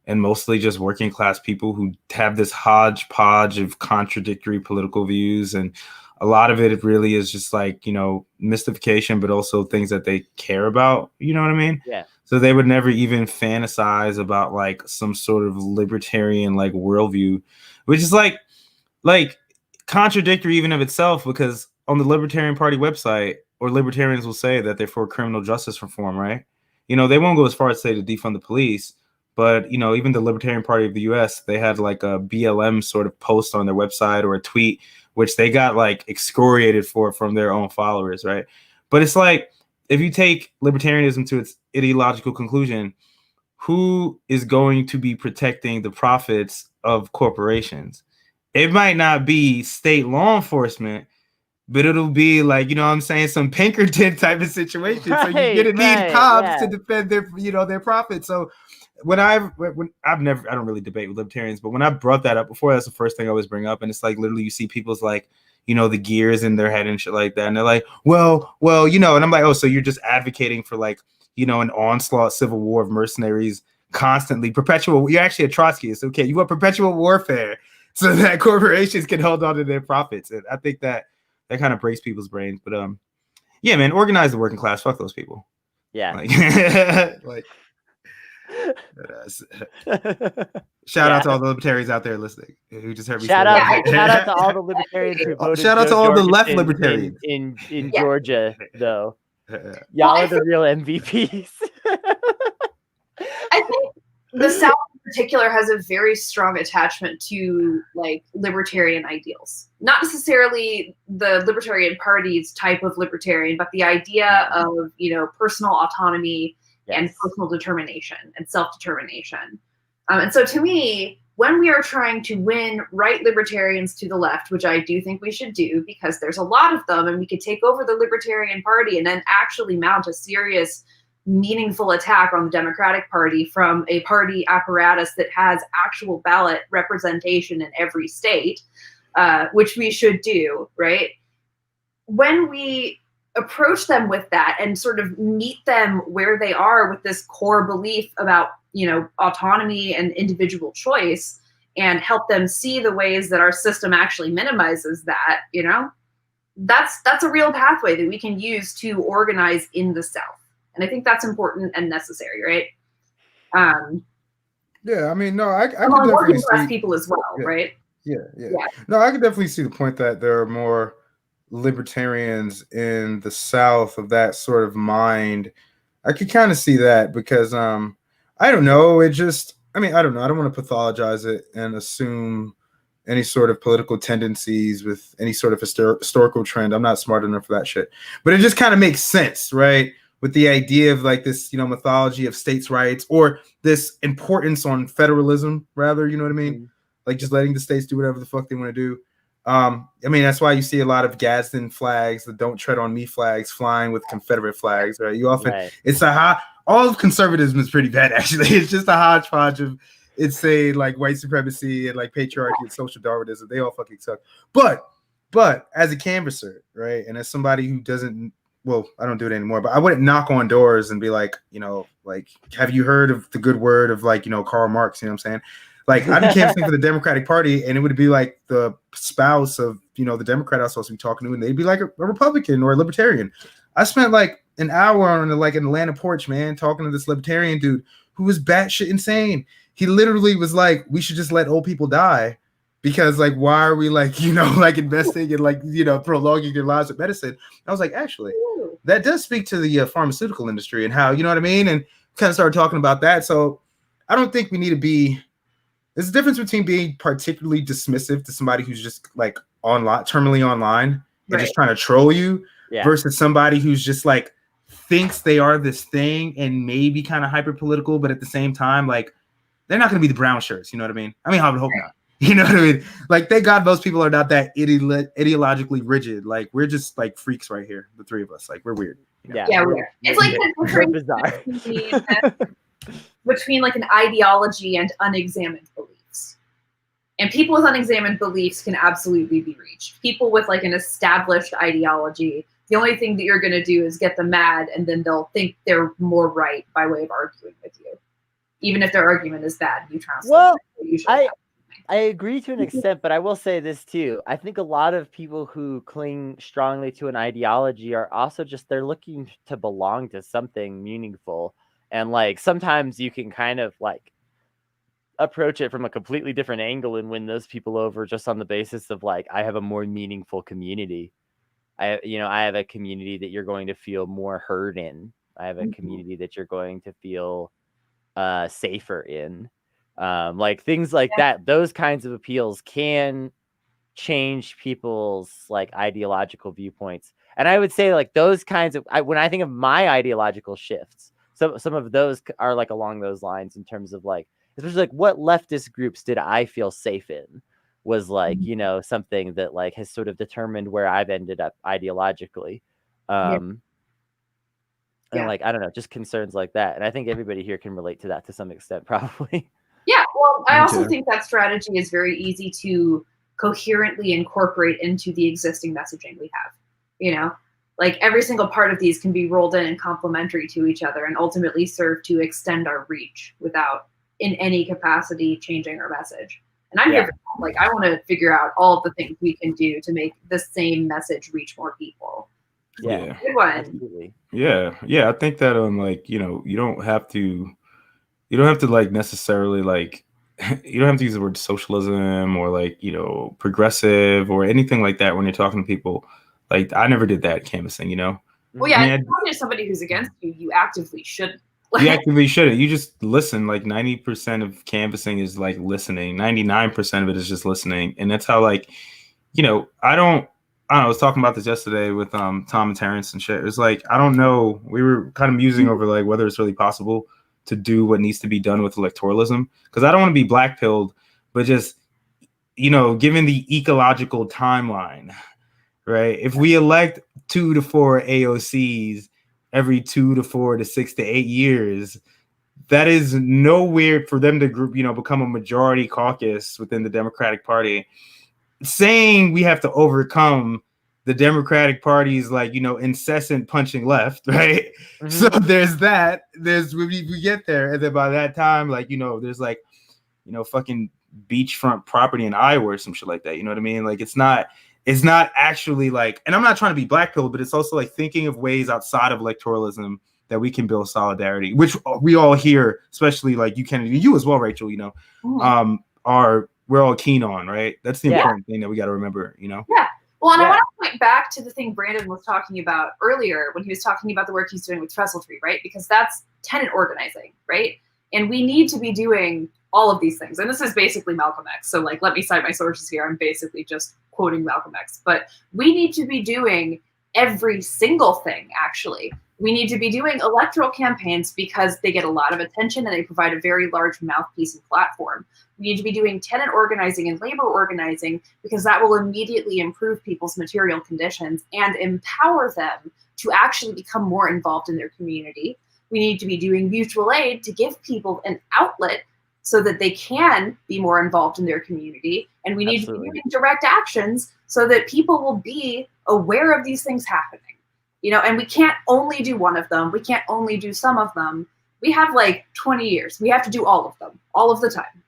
and mostly just working class people who have this hodgepodge of contradictory political views, and a lot of it really is just like, you know, mystification, but also things that they care about, you know what I mean? Yeah. So they would never even fantasize about like some sort of libertarian like worldview, which is like contradictory even of itself, because on the Libertarian Party website, or libertarians will say that they're for criminal justice reform, right? You know, they won't go as far as to say to defund the police, but, you know, even the Libertarian Party of the US, they had like a BLM sort of post on their website or a tweet, which they got like excoriated for from their own followers, right? But it's like, if you take libertarianism to its ideological conclusion, who is going to be protecting the profits of corporations? It might not be state law enforcement, but it'll be like, you know what I'm saying, some Pinkerton type of situation. Right, so you're gonna need cops to defend their, you know, their profits. So I don't really debate with libertarians, but when I brought that up before, that's the first thing I always bring up. And it's like, literally you see people's like, you know, the gears in their head and shit like that. And they're like, well, you know, and I'm like, oh, so you're just advocating for like, you know, an onslaught civil war of mercenaries constantly, perpetual. You're actually a Trotskyist. Okay. You want perpetual warfare so that corporations can hold on to their profits. And I think that kind of breaks people's brains. But yeah, man, organize the working class. Fuck those people. Yeah. Like shout out to all the libertarians out there listening who just heard me. Shout out to all the libertarians who voted. Shout out to all the left libertarians in Georgia, though. Y'all are the real MVPs. I think the South in particular has a very strong attachment to like libertarian ideals. Not necessarily the Libertarian Party's type of libertarian, but the idea of, you know, personal autonomy and personal determination and self-determination. And so to me, when we are trying to win right libertarians to the left, which I do think we should do because there's a lot of them, and we could take over the Libertarian Party and then actually mount a serious, meaningful attack on the Democratic Party from a party apparatus that has actual ballot representation in every state, which we should do, right? When we approach them with that and sort of meet them where they are with this core belief about, you know, autonomy and individual choice, and help them see the ways that our system actually minimizes that, you know, that's a real pathway that we can use to organize in the South. And I think that's important and necessary, right? Yeah, I mean, no, I could among definitely working class see people as well, yeah, right? yeah. No, I could definitely see the point that there are more libertarians in the South of that sort of mind. I could kind of see that because I don't know, it just I mean, I don't know. I don't want to pathologize it and assume any sort of political tendencies with any sort of historical trend. I'm not smart enough for that shit. But it just kind of makes sense, right? With the idea of like this, mythology of states' rights or this importance on federalism, rather, you know what I mean? Mm-hmm. Like just letting the states do whatever the fuck they want to do. I mean, that's why you see a lot of Gadsden flags, the "Don't Tread on Me" flags, flying with Confederate flags, right? You often, it's all of conservatism is pretty bad, actually. It's just a hodgepodge of, it's saying like white supremacy and like patriarchy and social Darwinism. They all fucking suck. But as a canvasser, right, and as somebody who doesn't, well, I don't do it anymore, but I wouldn't knock on doors and be like, like, have you heard of the good word of like, Karl Marx? You know what I'm saying? Like, I'd be canvassing for the Democratic Party, and it would be like the spouse of, the Democrat I was supposed to be talking to, and they'd be like a Republican or a Libertarian. I spent like an hour on like an Atlanta porch, man, talking to this Libertarian dude who was batshit insane. He literally was like, we should just let old people die because like, why are we like, like investing in like, prolonging their lives with medicine? I was like, actually, that does speak to the pharmaceutical industry and how, you know what I mean? And kind of started talking about that. So I don't think we need to be, there's a difference between being particularly dismissive to somebody who's just like online, terminally online and just trying to troll you versus somebody who's just like thinks they are this thing and maybe kind of hyper political, but at the same time, like they're not going to be the brown shirts. You know what I mean? I mean, I would hope not. You know what I mean? Like, thank God most people are not that ideologically rigid. Like, we're just like freaks right here, the three of us. Like, we're weird. Yeah, we're it's like the difference between like an ideology and unexamined beliefs. And people with unexamined beliefs can absolutely be reached. People with like an established ideology, the only thing that you're going to do is get them mad, and then they'll think they're more right by way of arguing with you. Even if their argument is bad, you translate. Well, I agree to an extent, but I will say this too. I think a lot of people who cling strongly to an ideology are also just, they're looking to belong to something meaningful. And like, sometimes you can kind of like approach it from a completely different angle and win those people over just on the basis of like, I have a more meaningful community. I have a community that you're going to feel more heard in. I have a community that you're going to feel safer in. Like things like that, those kinds of appeals can change people's like ideological viewpoints. And I would say like those kinds of, when I think of my ideological shifts, some of those are like along those lines in terms of like, especially like what leftist groups did I feel safe in was like, something that like has sort of determined where I've ended up ideologically. And like, I don't know, just concerns like that. And I think everybody here can relate to that to some extent, probably. Yeah, well, I also think that strategy is very easy to coherently incorporate into the existing messaging we have. Like every single part of these can be rolled in and complementary to each other and ultimately serve to extend our reach without in any capacity changing our message. And I'm here for that. Like, I want to figure out all of the things we can do to make the same message reach more people. Yeah. Good one. Absolutely. Yeah. I think that like, you don't have to like necessarily like, you don't have to use the word socialism or like, progressive or anything like that when you're talking to people. Like, I never did that canvassing, Well, yeah, if you're somebody who's against you, you actively shouldn't. You actively shouldn't. You just listen. Like 90% of canvassing is like listening. 99% of it is just listening. And that's how like, I was talking about this yesterday with Tom and Terrence and shit. It was like, I don't know. We were kind of musing over like whether it's really possible to do what needs to be done with electoralism. Because I don't want to be black-pilled, but just, given the ecological timeline, right? If we elect 2 to 4 AOCs every 2 to 4 to 6 to 8 years, that is nowhere for them to group, become a majority caucus within the Democratic Party. Saying we have to overcome the Democratic Party's like, incessant punching left, right? Mm-hmm. So there's that. We get there, and then by that time, like, there's like, fucking beachfront property in Iowa or some shit like that. You know what I mean? Like, it's it's not actually like, and I'm not trying to be blackpilled, but it's also like thinking of ways outside of electoralism that we can build solidarity, which we all hear, especially like you, Kennedy, you as well, Rachel, you know, we're all keen on, right? That's the important thing that we got to remember, you know? Yeah. Well, and I want to point back to the thing Brandon was talking about earlier when he was talking about the work he's doing with Trestle Tree, right? Because that's tenant organizing, right? And we need to be doing all of these things. And this is basically Malcolm X. So like, let me cite my sources here. I'm basically just quoting Malcolm X. But we need to be doing every single thing, actually. We need to be doing electoral campaigns because they get a lot of attention and they provide a very large mouthpiece and platform. We need to be doing tenant organizing and labor organizing because that will immediately improve people's material conditions and empower them to actually become more involved in their community. We need to be doing mutual aid to give people an outlet so that they can be more involved in their community. And we need to be doing direct actions so that people will be aware of these things happening. You know, and we can't only do one of them. We can't only do some of them. We have like 20 years. We have to do all of them, all of the time.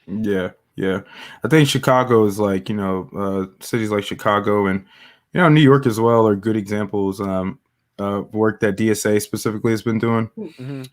Yeah, yeah. I think Chicago is like, you know, cities like Chicago and, you know, New York as well are good examples of work that DSA specifically has been doing.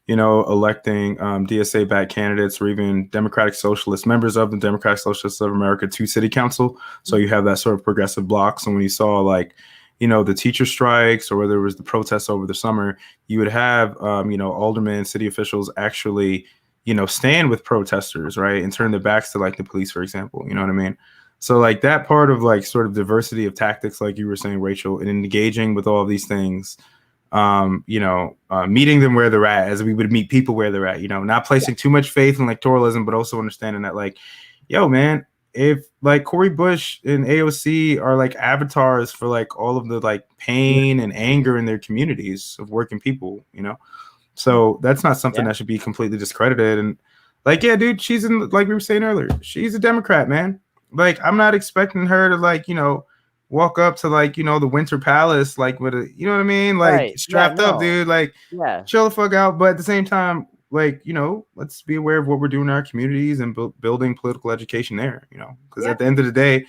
You know, electing DSA-backed candidates or even Democratic Socialists, members of the Democratic Socialists of America to city council. So you have that sort of progressive bloc. So when you saw like, you know, the teacher strikes or whether it was the protests over the summer, you would have, you know, aldermen, city officials actually, you know, stand with protesters, right, and turn their backs to like the police, for example. You know what I mean? So like that part of like sort of diversity of tactics, like you were saying, Rachel, and engaging with all of these things, you know, meeting them where they're at as we would meet people where they're at, you know, not placing too much faith in electoralism, but also understanding that like, yo, man, if like Cori Bush and AOC are like avatars for like all of the like pain and anger in their communities of working people, you know, so that's not something that should be completely discredited. And like, yeah, dude, she's in, like we were saying earlier, she's a Democrat, man. Like, I'm not expecting her to like, you know, walk up to like, you know, the Winter Palace, like with a, you know what I mean? Like strapped up, dude, like chill the fuck out. But at the same time, like, you know, let's be aware of what we're doing in our communities and building political education there, you know, because at the end of the day,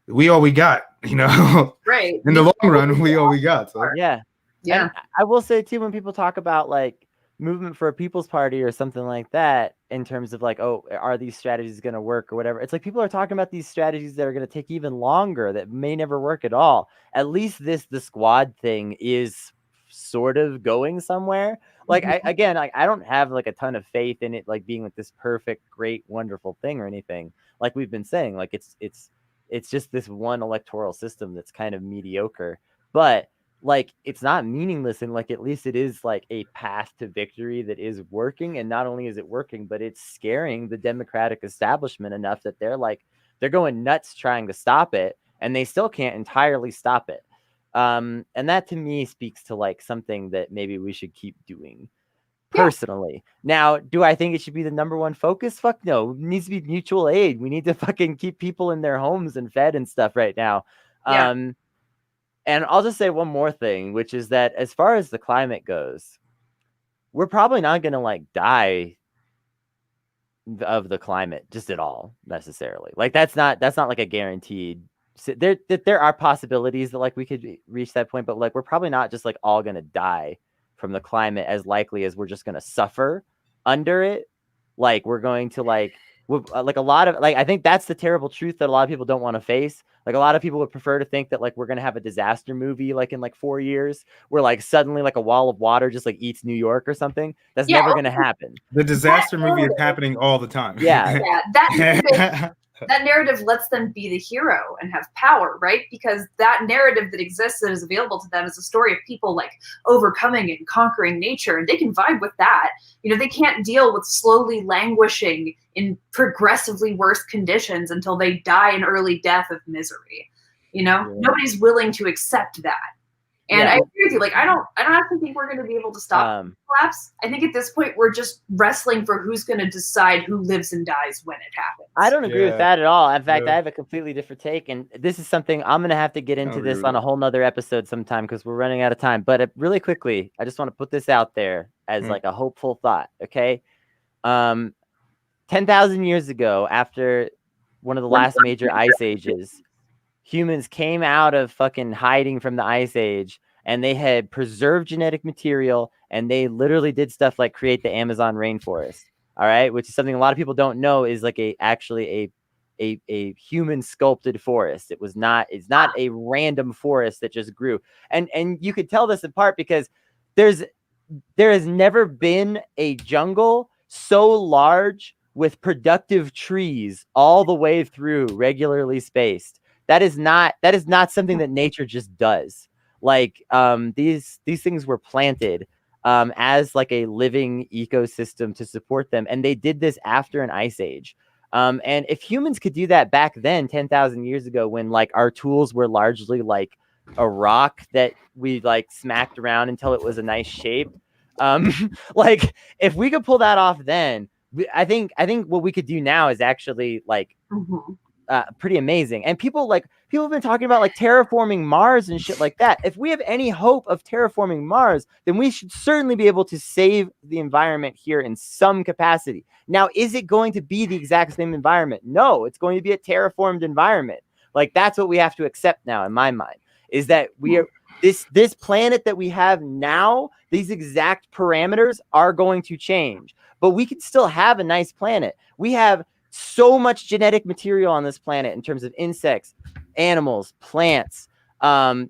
we all we got, you know, right. In the long run, we all we got. So. Yeah. And I will say too, when people talk about like movement for a people's party or something like that, in terms of like, oh, are these strategies going to work or whatever? It's like people are talking about these strategies that are going to take even longer, that may never work at all. At least the squad thing is sort of going somewhere. Like I don't have like a ton of faith in it, like being like this perfect, great, wonderful thing or anything. Like we've been saying, like it's just this one electoral system that's kind of mediocre, but like it's not meaningless, and like at least it is like a path to victory that is working. And not only is it working, but it's scaring the Democratic establishment enough that they're going nuts trying to stop it, and they still can't entirely stop it. And that to me speaks to like something that maybe we should keep doing personally. Now, do I think it should be the number one focus? Fuck no. It needs to be mutual aid. We need to fucking keep people in their homes and fed and stuff right now. And I'll just say one more thing, which is that as far as the climate goes, we're probably not going to like die of the climate just at all necessarily. Like that's not like a guaranteed. There are possibilities that like we could reach that point, but like we're probably not just like all going to die from the climate as likely as we're just going to suffer under it. Like we're going to like a lot of like, I think that's the terrible truth that a lot of people don't want to face. Like a lot of people would prefer to think that like we're going to have a disaster movie like in like 4 years where like suddenly like a wall of water just like eats New York or something. That's never going to happen. The disaster movie is happening all the time. That narrative lets them be the hero and have power, right? Because that narrative that exists that is available to them is a story of people like overcoming and conquering nature, and they can vibe with that. You know, they can't deal with slowly languishing in progressively worse conditions until they die an early death of misery. You know, nobody's willing to accept that. And I agree with you. Like, I don't actually think we're going to be able to stop collapse. I think at this point we're just wrestling for who's going to decide who lives and dies when it happens. I don't agree with that at all. In fact, I have a completely different take, and this is something I'm going to have to get into this on a whole nother episode sometime because we're running out of time. But really quickly, I just want to put this out there as like a hopeful thought. Okay, 10,000 years ago, after one of the last major ice ages, humans came out of fucking hiding from the Ice Age, and they had preserved genetic material, and they literally did stuff like create the Amazon rainforest. All right, which is something a lot of people don't know is like actually a human sculpted forest. It's not a random forest that just grew. And you could tell this in part because there has never been a jungle so large with productive trees all the way through, regularly spaced. That is not something that nature just does. Like these things were planted as like a living ecosystem to support them, and they did this after an ice age. And if humans could do that back then, 10,000 years ago, when like our tools were largely like a rock that we like smacked around until it was a nice shape, like if we could pull that off then, I think what we could do now is actually like pretty amazing. And people have been talking about like terraforming Mars and shit like that. If we have any hope of terraforming Mars, then we should certainly be able to save the environment here in some capacity. Now, is it going to be the exact same environment? No, it's going to be a terraformed environment. Like that's what we have to accept now, in my mind, is that we are this planet that we have now, these exact parameters are going to change, but we can still have a nice planet. We have so much genetic material on this planet in terms of insects, animals, plants,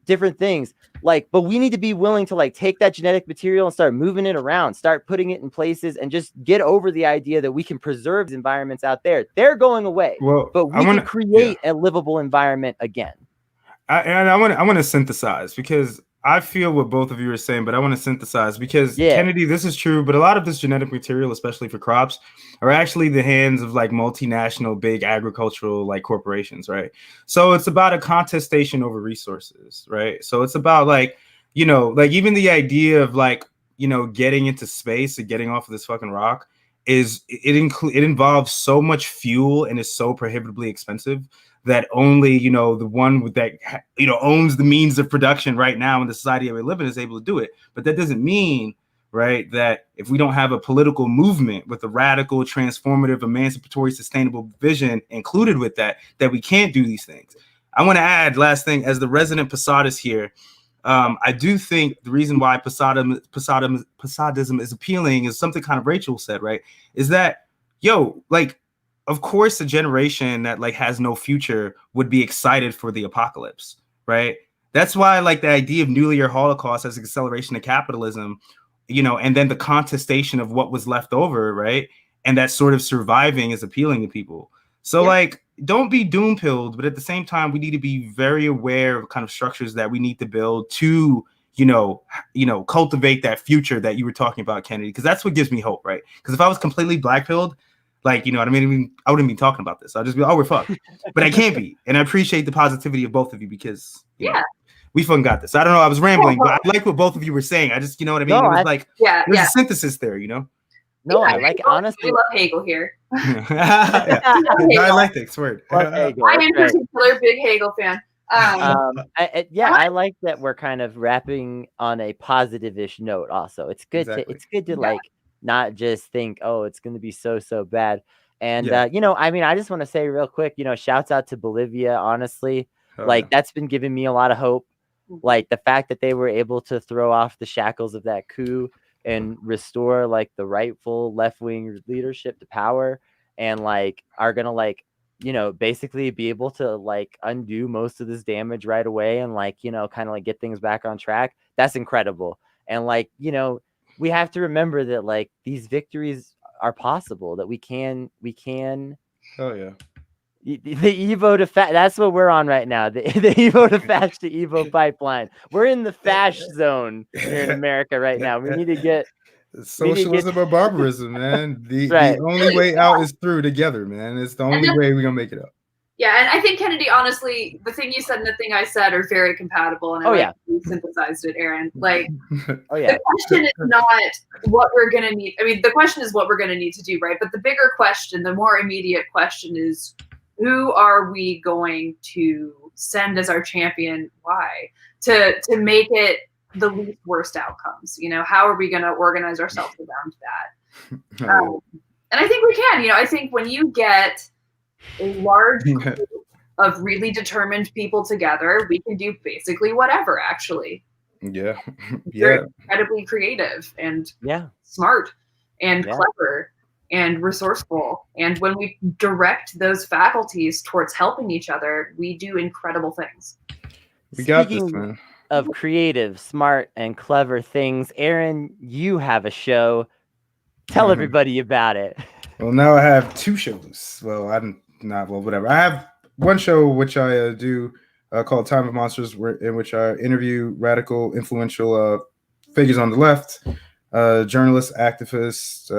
different things. Like, but we need to be willing to like take that genetic material and start moving it around, start putting it in places, and just get over the idea that we can preserve environments out there. They're going away, but we can create a livable environment again. I want to synthesize, because I feel what both of you are saying, but I want to synthesize because Kennedy, this is true, but a lot of this genetic material, especially for crops, are actually the hands of like multinational big agricultural like corporations, right? So it's about a contestation over resources, right? So it's about like, you know, like even the idea of like, you know, getting into space and getting off of this fucking rock it involves so much fuel and is so prohibitively expensive that only, you know, the one that, you know, owns the means of production right now in the society that we live in is able to do it. But that doesn't mean, right, that if we don't have a political movement with a radical, transformative, emancipatory, sustainable vision included with that, that we can't do these things. I want to add, last thing, as the resident Posadist here, I do think the reason why Posadism is appealing is something kind of Rachel said, right, is that, yo, like, of course, a generation that like has no future would be excited for the apocalypse, right? That's why like the idea of nuclear holocaust as an acceleration of capitalism, you know, and then the contestation of what was left over, right? And that sort of surviving is appealing to people. So like, don't be doom pilled, but at the same time, we need to be very aware of kind of structures that we need to build to, you know, cultivate that future that you were talking about, Kennedy, because that's what gives me hope, right? Because if I was completely black pilled, like, you know what I mean? I wouldn't be talking about this. I'll just be, oh, we're fucked. But I can't be. And I appreciate the positivity of both of you because, you know, we fucking got this. I don't know. I was rambling, but I like what both of you were saying. I just, you know what I mean? No, it was like, there's a synthesis there, you know? No, I like, honestly. We love Hegel here. Dialectics, word. I am in particular big Hegel fan. I like that we're kind of wrapping on a positive-ish note also. It's good to like, not just think, oh, it's going to be so bad. And you know, I mean, I just want to say real quick, you know, shouts out to Bolivia, honestly. That's been giving me a lot of hope. Like the fact that they were able to throw off the shackles of that coup and restore like the rightful left-wing leadership to power, and like are gonna like, you know, basically be able to like undo most of this damage right away and like, you know, kind of like get things back on track. That's incredible. And like, you know, we have to remember that like these victories are possible, that we can. Oh yeah. The Evo to Fash, that's what we're on right now. The Evo to Fash to Evo pipeline. We're in the Fash zone here in America right now. We need to get socialism or barbarism, man. The only way out is through together, man. It's the only way we're gonna make it up. Yeah, and I think, Kennedy, honestly, the thing you said and the thing I said are very compatible, and you synthesized it, Aaron. Like, the question is not what we're gonna need. I mean, the question is what we're gonna need to do, right? But the bigger question, the more immediate question is, who are we going to send as our champion? Why? To make it the least worst outcomes. You know, how are we going to organize ourselves around that? And I think we can. You know, I think when you get a large group of really determined people together, we can do basically whatever, actually. Yeah. They're incredibly creative and smart and clever and resourceful. And when we direct those faculties towards helping each other, we do incredible things. We got this, man. Of creative, smart, and clever things, Aaron, you have a show. Tell everybody about it. Well, now I have 2 shows. Well, whatever. I have one show which I do called Time of Monsters, in which I interview radical, influential figures on the left, journalists, activists,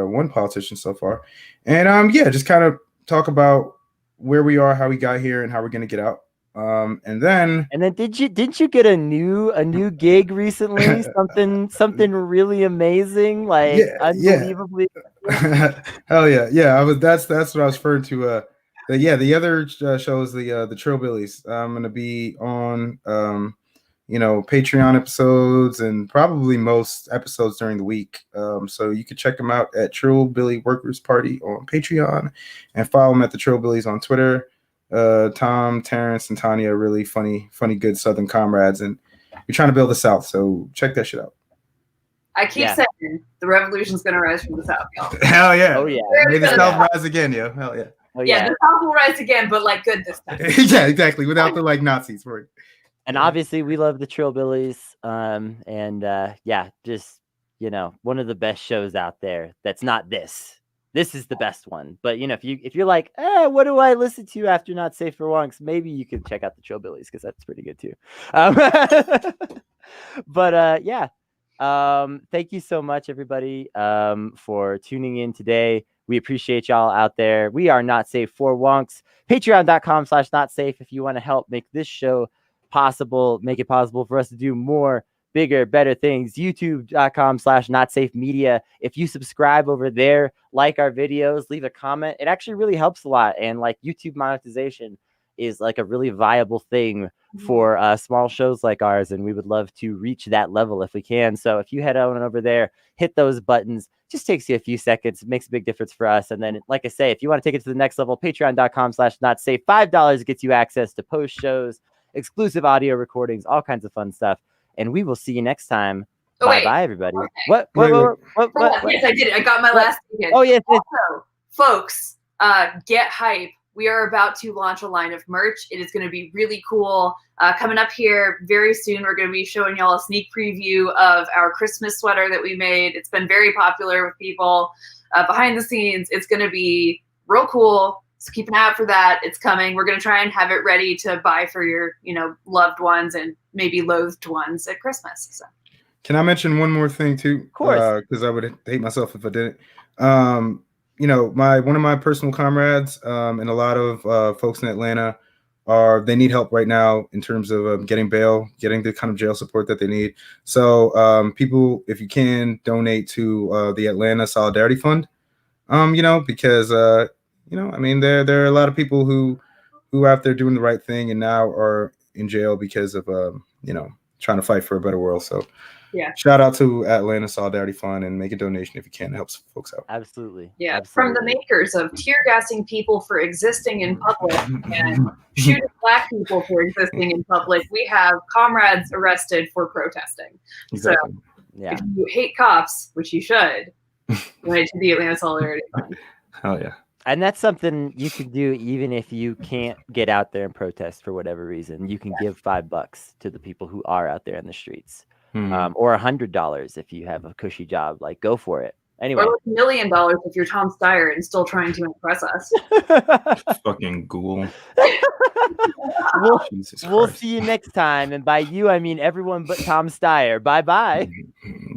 one politician so far, and just kind of talk about where we are, how we got here, and how we're going to get out. And then didn't you get a new gig recently? something really amazing, like unbelievably. Hell yeah! That's what I was referring to. The other show is the Trillbillies. I'm gonna be on Patreon episodes and probably most episodes during the week. So you can check them out at Trillbilly Workers Party on Patreon, and follow them at the Trillbillies on Twitter. Tom, Terrence, and Tanya are really funny, good Southern comrades, and we're trying to build the South. So check that shit out. I keep saying the revolution's gonna rise from the South, y'all. Hell yeah! Oh yeah! May the South rise again, yo! Hell yeah! Oh yeah! The South will rise again, but like good this time. Yeah, exactly. Without the Nazis, right? And obviously, we love the Trillbillies. Just one of the best shows out there. That's not this. This is the best one. But if you're like, what do I listen to after Not Safe for Wonks? Maybe you can check out the Trillbillies, because that's pretty good too. Thank you so much, everybody, for tuning in today. We appreciate y'all out there. We are Not Safe for Wonks. Patreon.com/NotSafe if you want to help make this show possible, make it possible for us to do more, bigger, better things. YouTube.com/NotSafeMedia. If you subscribe over there, like our videos, leave a comment, it actually really helps a lot. And YouTube monetization is a really viable thing for small shows like ours, and we would love to reach that level if we can. So if you head on over there, hit those buttons, just takes you a few seconds, makes a big difference for us. And then, like I say, if you want to take it to the next level, Patreon.com/NotSafe. $5 gets you access to post shows, exclusive audio recordings, all kinds of fun stuff. And we will see you next time. Bye, everybody. Okay. What? Yes, I did it. I got my last ticket. Oh, yes. Also, folks, get hype. We are about to launch a line of merch. It is going to be really cool. Coming up here very soon, we're going to be showing y'all a sneak preview of our Christmas sweater that we made. It's been very popular with people behind the scenes. It's going to be real cool. So keep an eye out for that. It's coming. We're going to try and have it ready to buy for your, loved ones and maybe loathed ones at Christmas. So. Can I mention one more thing too? Of course. Because I would hate myself if I didn't. One of my personal comrades and a lot of folks in Atlanta they need help right now in terms of getting bail, getting the kind of jail support that they need. So people, if you can, donate to the Atlanta Solidarity Fund. Because there are a lot of people who are out there doing the right thing and now are in jail because of trying to fight for a better world. So yeah, shout out to Atlanta Solidarity Fund and make a donation if you can. It helps folks out. Absolutely. Yeah. Absolutely. From the makers of tear gassing people for existing in public and shooting Black people for existing in public, we have comrades arrested for protesting. Exactly. So if you hate cops, which you should, donate to the Atlanta Solidarity Fund. Hell yeah. And that's something you can do even if you can't get out there and protest for whatever reason. You can give $5 to the people who are out there in the streets. Or $100 if you have a cushy job. Go for it. Anyway, or $1 million if you're Tom Steyer and still trying to impress us. Fucking ghoul. We'll see you next time, and by you I mean everyone but Tom Steyer. Bye bye.